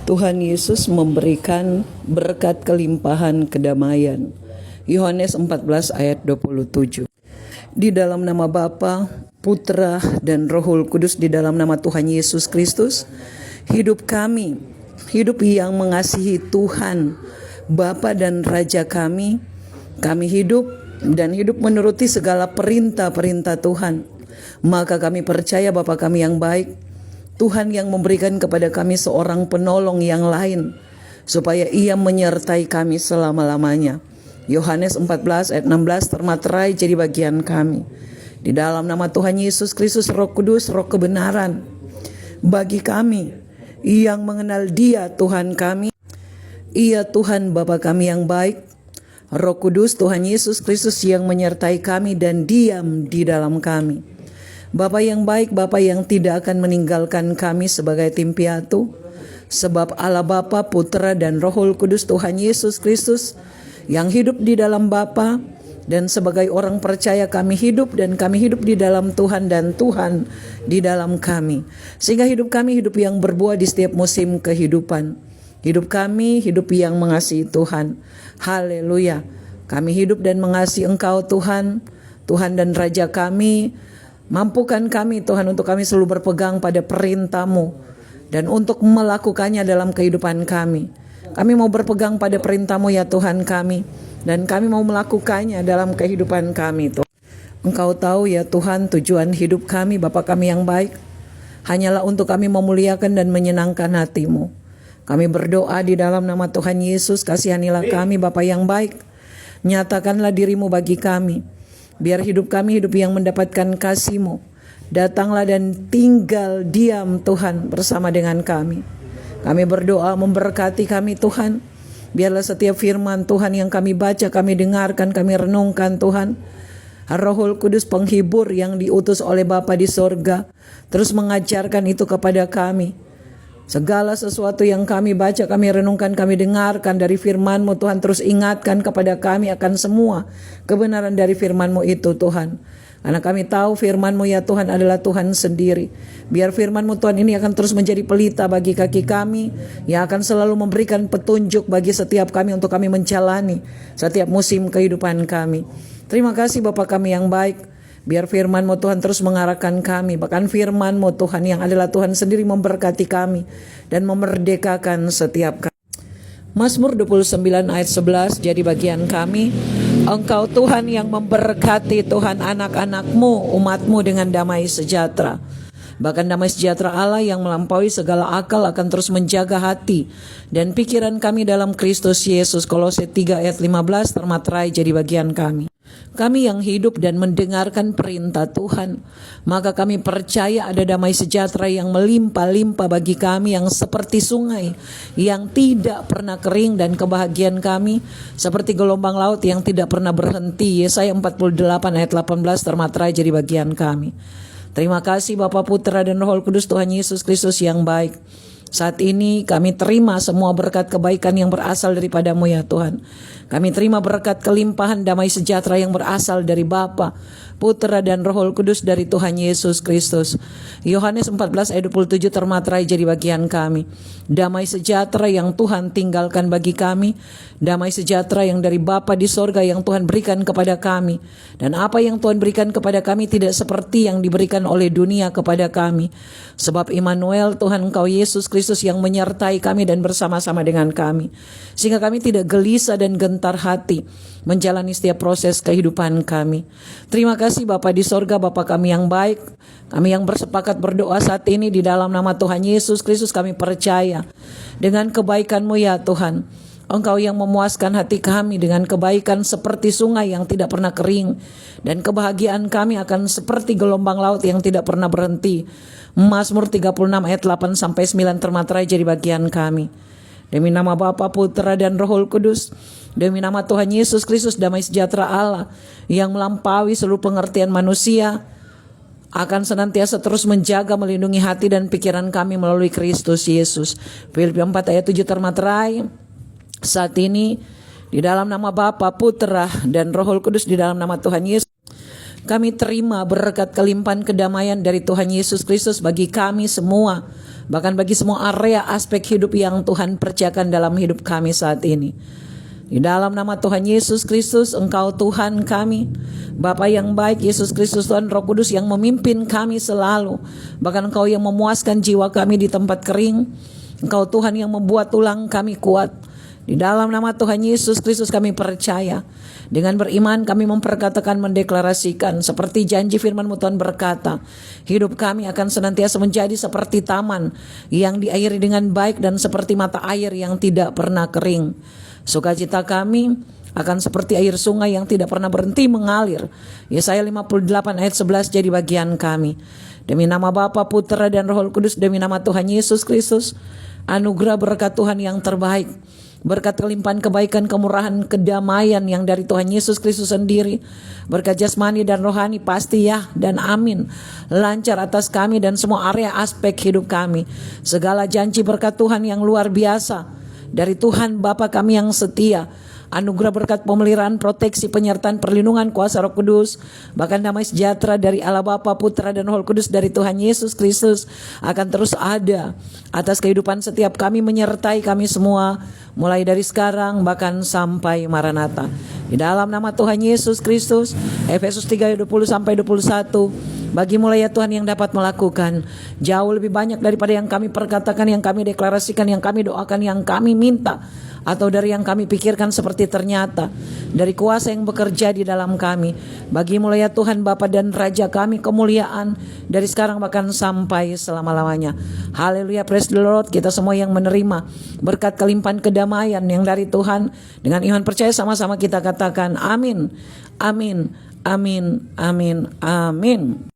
Tuhan Yesus memberikan berkat kelimpahan kedamaian. Yohanes 14 ayat 27. Di dalam nama Bapa, Putra, dan Roh Kudus, di dalam nama Tuhan Yesus Kristus, hidup kami, hidup yang mengasihi Tuhan, Bapa dan Raja kami hidup dan hidup menuruti segala perintah-perintah Tuhan. Maka kami percaya Bapa kami yang baik, Tuhan yang memberikan kepada kami seorang penolong yang lain, supaya ia menyertai kami selama-lamanya. Yohanes 14 ayat 16 termaterai jadi bagian kami. Di dalam nama Tuhan Yesus Kristus, Roh Kudus, Roh kebenaran, bagi kami yang mengenal Dia Tuhan kami, Ia Tuhan Bapa kami yang baik, Roh Kudus Tuhan Yesus Kristus yang menyertai kami dan diam di dalam kami. Bapa yang baik, Bapa yang tidak akan meninggalkan kami sebagai tim piatu, sebab Allah Bapa, Putra, dan Roh Kudus Tuhan Yesus Kristus yang hidup di dalam Bapa, dan sebagai orang percaya kami hidup dan kami hidup di dalam Tuhan dan Tuhan di dalam kami. Sehingga hidup kami hidup yang berbuah di setiap musim kehidupan. Hidup kami hidup yang mengasihi Tuhan. Haleluya. Kami hidup dan mengasihi Engkau Tuhan, Tuhan dan Raja kami. Mampukan kami Tuhan untuk kami selalu berpegang pada perintah-Mu dan untuk melakukannya dalam kehidupan kami. Kami mau berpegang pada perintah-Mu ya Tuhan kami, dan kami mau melakukannya dalam kehidupan kami Tuhan. Engkau tahu ya Tuhan, tujuan hidup kami Bapa kami yang baik hanyalah untuk kami memuliakan dan menyenangkan hati-Mu. Kami berdoa di dalam nama Tuhan Yesus, kasihanilah kami Bapa yang baik. Nyatakanlah diri-Mu bagi kami. Biar hidup kami hidup yang mendapatkan kasih-Mu. Datanglah dan tinggal diam Tuhan bersama dengan kami. Kami berdoa memberkati kami Tuhan. Biarlah setiap firman Tuhan yang kami baca, kami dengarkan, kami renungkan Tuhan. Roh Kudus penghibur yang diutus oleh Bapa di sorga terus mengajarkan itu kepada kami. Segala sesuatu yang kami baca, kami renungkan, kami dengarkan dari firman-Mu Tuhan, terus ingatkan kepada kami akan semua kebenaran dari firman-Mu itu Tuhan. Karena kami tahu firman-Mu ya Tuhan adalah Tuhan sendiri. Biar firman-Mu Tuhan ini akan terus menjadi pelita bagi kaki kami, yang akan selalu memberikan petunjuk bagi setiap kami untuk kami menjalani setiap musim kehidupan kami. Terima kasih Bapa kami yang baik. Biar firman-Mu Tuhan terus mengarahkan kami. Bahkan firman-Mu Tuhan yang adalah Tuhan sendiri memberkati kami dan memerdekakan setiap kami. Mazmur 29 ayat 11 jadi bagian kami. Engkau Tuhan yang memberkati Tuhan anak-anak-Mu, umat-Mu dengan damai sejahtera. Bahkan damai sejahtera Allah yang melampaui segala akal akan terus menjaga hati dan pikiran kami dalam Kristus Yesus. Kolose 3 ayat 15 termaterai jadi bagian kami. Kami yang hidup dan mendengarkan perintah Tuhan, maka kami percaya ada damai sejahtera yang melimpah-limpah bagi kami yang seperti sungai yang tidak pernah kering, dan kebahagiaan kami seperti gelombang laut yang tidak pernah berhenti. Yesaya 48 ayat 18 termaterai jadi bagian kami. Terima kasih Bapa, Putra, dan Roh Kudus Tuhan Yesus Kristus yang baik. Saat ini kami terima semua berkat kebaikan yang berasal daripada-Mu ya Tuhan. Kami terima berkat kelimpahan damai sejahtera yang berasal dari Bapa, Putra, dan Roh Kudus dari Tuhan Yesus Kristus. Yohanes 14 ayat 27 termaterai jadi bagian kami. Damai sejahtera yang Tuhan tinggalkan bagi kami, damai sejahtera yang dari Bapa di sorga yang Tuhan berikan kepada kami. Dan apa yang Tuhan berikan kepada kami tidak seperti yang diberikan oleh dunia kepada kami. Sebab Immanuel, Tuhan Engkau Yesus Kristus yang menyertai kami dan bersama-sama dengan kami. Sehingga kami tidak gelisah dan gentar hati menjalani setiap proses kehidupan kami. Terima kasih Bapa di sorga, Bapa kami yang baik. Kami yang bersepakat berdoa saat ini di dalam nama Tuhan Yesus Kristus, kami percaya dengan kebaikan-Mu ya Tuhan. Engkau yang memuaskan hati kami dengan kebaikan seperti sungai yang tidak pernah kering, dan kebahagiaan kami akan seperti gelombang laut yang tidak pernah berhenti. Mazmur 36 ayat 8 sampai 9 termaterai jadi bagian kami. Demi nama Bapa, Putra, dan Roh Kudus, demi nama Tuhan Yesus Kristus, damai sejahtera Allah yang melampaui seluruh pengertian manusia akan senantiasa terus menjaga, melindungi hati dan pikiran kami melalui Kristus Yesus. Filipi 4 ayat 7 termaterai. Saat ini di dalam nama Bapa, Putra, dan Roh Kudus, di dalam nama Tuhan Yesus, kami terima berkat kelimpahan kedamaian dari Tuhan Yesus Kristus bagi kami semua bahkan bagi semua area aspek hidup yang Tuhan kerjakan dalam hidup kami saat ini. Di dalam nama Tuhan Yesus Kristus, Engkau Tuhan kami, Bapa yang baik, Yesus Kristus Tuhan Roh Kudus yang memimpin kami selalu. Bahkan Engkau yang memuaskan jiwa kami di tempat kering. Engkau Tuhan yang membuat tulang kami kuat. Di dalam nama Tuhan Yesus Kristus kami percaya. Dengan beriman kami memperkatakan, mendeklarasikan seperti janji firman-Mu Tuhan berkata, hidup kami akan senantiasa menjadi seperti taman yang diairi dengan baik dan seperti mata air yang tidak pernah kering. Sukacita kami akan seperti air sungai yang tidak pernah berhenti mengalir. Yesaya 58 ayat 11 jadi bagian kami. Demi nama Bapa, Putra dan Roh Kudus, demi nama Tuhan Yesus Kristus, anugerah berkat Tuhan yang terbaik, berkat kelimpahan kebaikan, kemurahan, kedamaian yang dari Tuhan Yesus Kristus sendiri, berkat jasmani dan rohani pasti ya dan amin, lancar atas kami dan semua area aspek hidup kami. Segala janji berkat Tuhan yang luar biasa dari Tuhan Bapa kami yang setia, anugerah berkat pemeliharaan, proteksi, penyertaan, perlindungan, kuasa Roh Kudus, bahkan damai sejahtera dari Allah Bapa, Putra dan Roh Kudus dari Tuhan Yesus Kristus akan terus ada atas kehidupan setiap kami, menyertai kami semua mulai dari sekarang bahkan sampai Maranatha. Di dalam nama Tuhan Yesus Kristus, Efesus 3 ayat 20 sampai 21. Bagimu ya Tuhan yang dapat melakukan jauh lebih banyak daripada yang kami perkatakan, yang kami deklarasikan, yang kami doakan, yang kami minta, atau dari yang kami pikirkan, seperti ternyata dari kuasa yang bekerja di dalam kami. Bagimu ya Tuhan Bapa dan Raja kami kemuliaan dari sekarang bahkan sampai selama-lamanya. Haleluya, praise the Lord. Kita semua yang menerima berkat kelimpahan kedamaian yang dari Tuhan, dengan iman percaya sama-sama kita katakan amin, amin, amin, amin, amin.